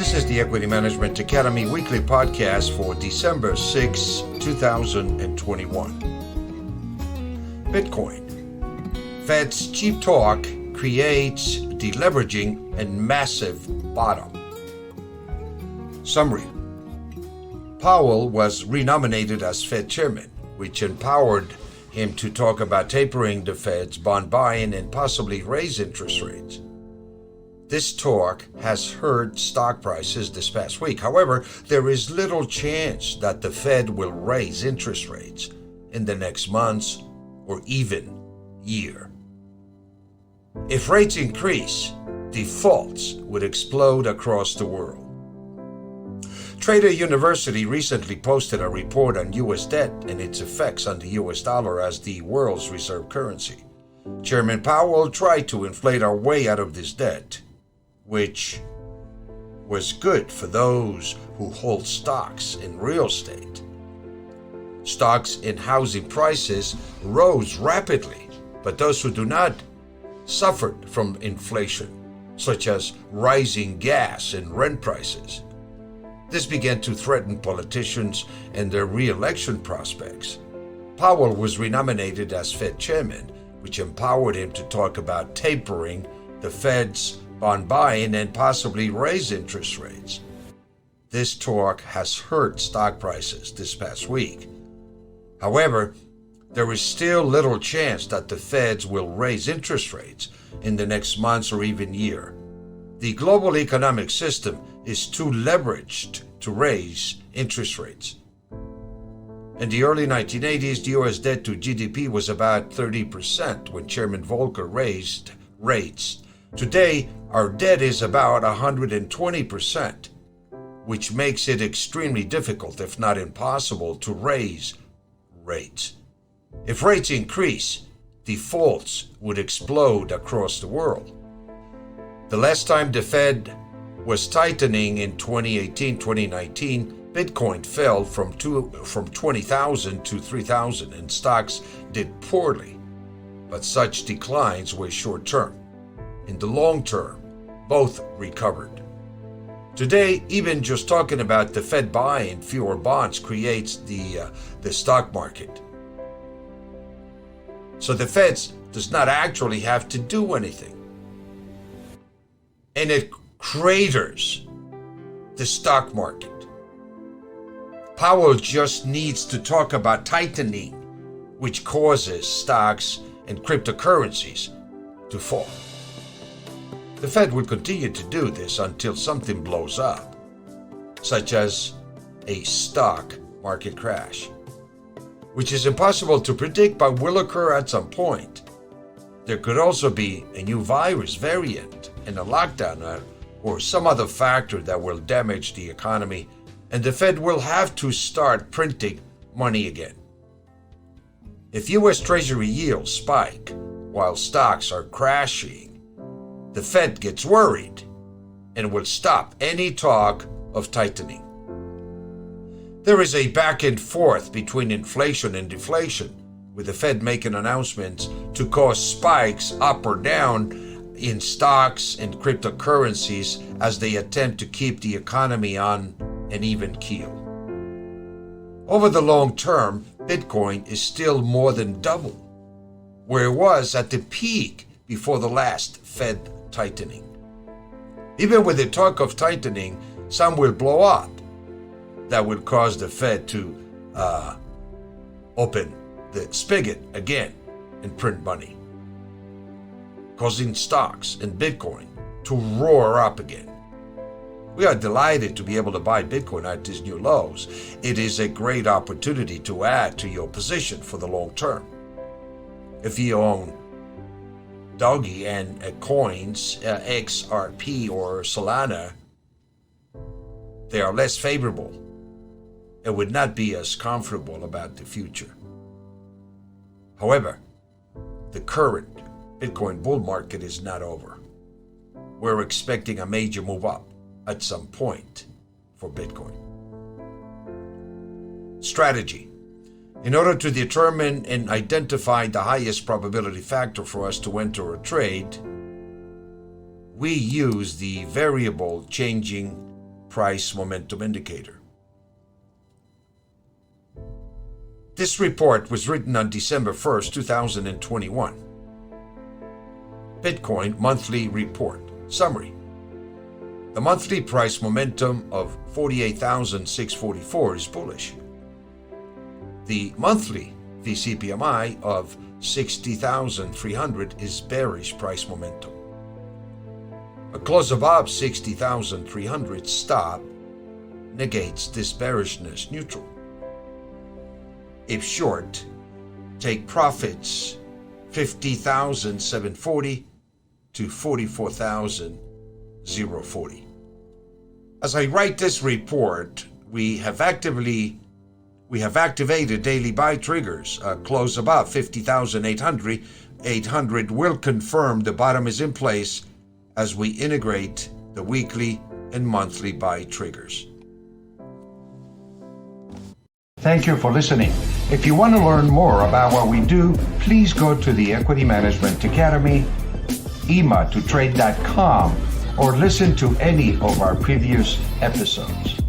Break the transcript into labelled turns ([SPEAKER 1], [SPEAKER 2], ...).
[SPEAKER 1] This is the Equity Management Academy weekly podcast for December 6, 2021. Bitcoin. Fed's cheap talk creates deleveraging and massive bottom. Summary. Powell was renominated as Fed chairman, which empowered him to talk about tapering the Fed's bond buying and possibly raise interest rates. This talk has hurt stock prices this past week. However, there is little chance that the Fed will raise interest rates in the next months or even year. If rates increase, defaults would explode across the world. Trader University recently posted a report on U.S. debt and its effects on the U.S. dollar as the world's reserve currency. Chairman Powell tried to inflate our way out of this debt, which was good for those who hold stocks in real estate. Stocks in housing prices rose rapidly, but those who do not suffered from inflation, such as rising gas and rent prices. This began to threaten politicians and their re-election prospects. Powell was renominated as Fed chairman, which empowered him to talk about tapering the Fed's bond buying and possibly raise interest rates. This talk has hurt stock prices this past week. However, there is still little chance that the Feds will raise interest rates in the next months or even year. The global economic system is too leveraged to raise interest rates. In the early 1980s, the U.S. debt to GDP was about 30% when Chairman Volcker raised rates. Today, our debt is about 120%, which makes it extremely difficult, if not impossible, to raise rates. If rates increase, defaults would explode across the world. The last time the Fed was tightening in 2018-2019, Bitcoin fell from 20,000 to 3,000 and stocks did poorly, but such declines were short-term. In the long term, both recovered. Today, even just talking about the Fed buying fewer bonds creates the stock market. So the Fed does not actually have to do anything. And it craters the stock market. Powell just needs to talk about tightening, which causes stocks and cryptocurrencies to fall. The Fed will continue to do this until something blows up, such as a stock market crash, which is impossible to predict but will occur at some point. There could also be a new virus variant and a lockdown or some other factor that will damage the economy, and the Fed will have to start printing money again. If U.S. Treasury yields spike while stocks are crashing, the Fed gets worried and will stop any talk of tightening. There is a back and forth between inflation and deflation, with the Fed making announcements to cause spikes up or down in stocks and cryptocurrencies as they attempt to keep the economy on an even keel. Over the long term, Bitcoin is still more than double where it was at the peak before the last Fed tightening. Even with the talk of tightening, some will blow up. That will cause the Fed to open the spigot again and print money, causing stocks and Bitcoin to roar up again. We are delighted to be able to buy Bitcoin at these new lows. It is a great opportunity to add to your position for the long term. If you own Doggy and coins, XRP or Solana, they are less favorable and would not be as comfortable about the future. However, the current Bitcoin bull market is not over. We're expecting a major move up at some point for Bitcoin. Strategy. In order to determine and identify the highest probability factor for us to enter a trade, we use the variable changing price momentum indicator. This report was written on December 1st, 2021. Bitcoin Monthly Report. Summary. The monthly price momentum of 48,644 is bullish. The monthly VCPMI of 60,300 is bearish price momentum. A close above 60,300 stop negates this bearishness neutral. If short, take profits 50,740 to 44,040. As I write this report, we have activated daily buy triggers. A close above 50,800 will confirm the bottom is in place as we integrate the weekly and monthly buy triggers.
[SPEAKER 2] Thank you for listening. If you want to learn more about what we do, please go to the Equity Management Academy, ematotrade.com, or listen to any of our previous episodes.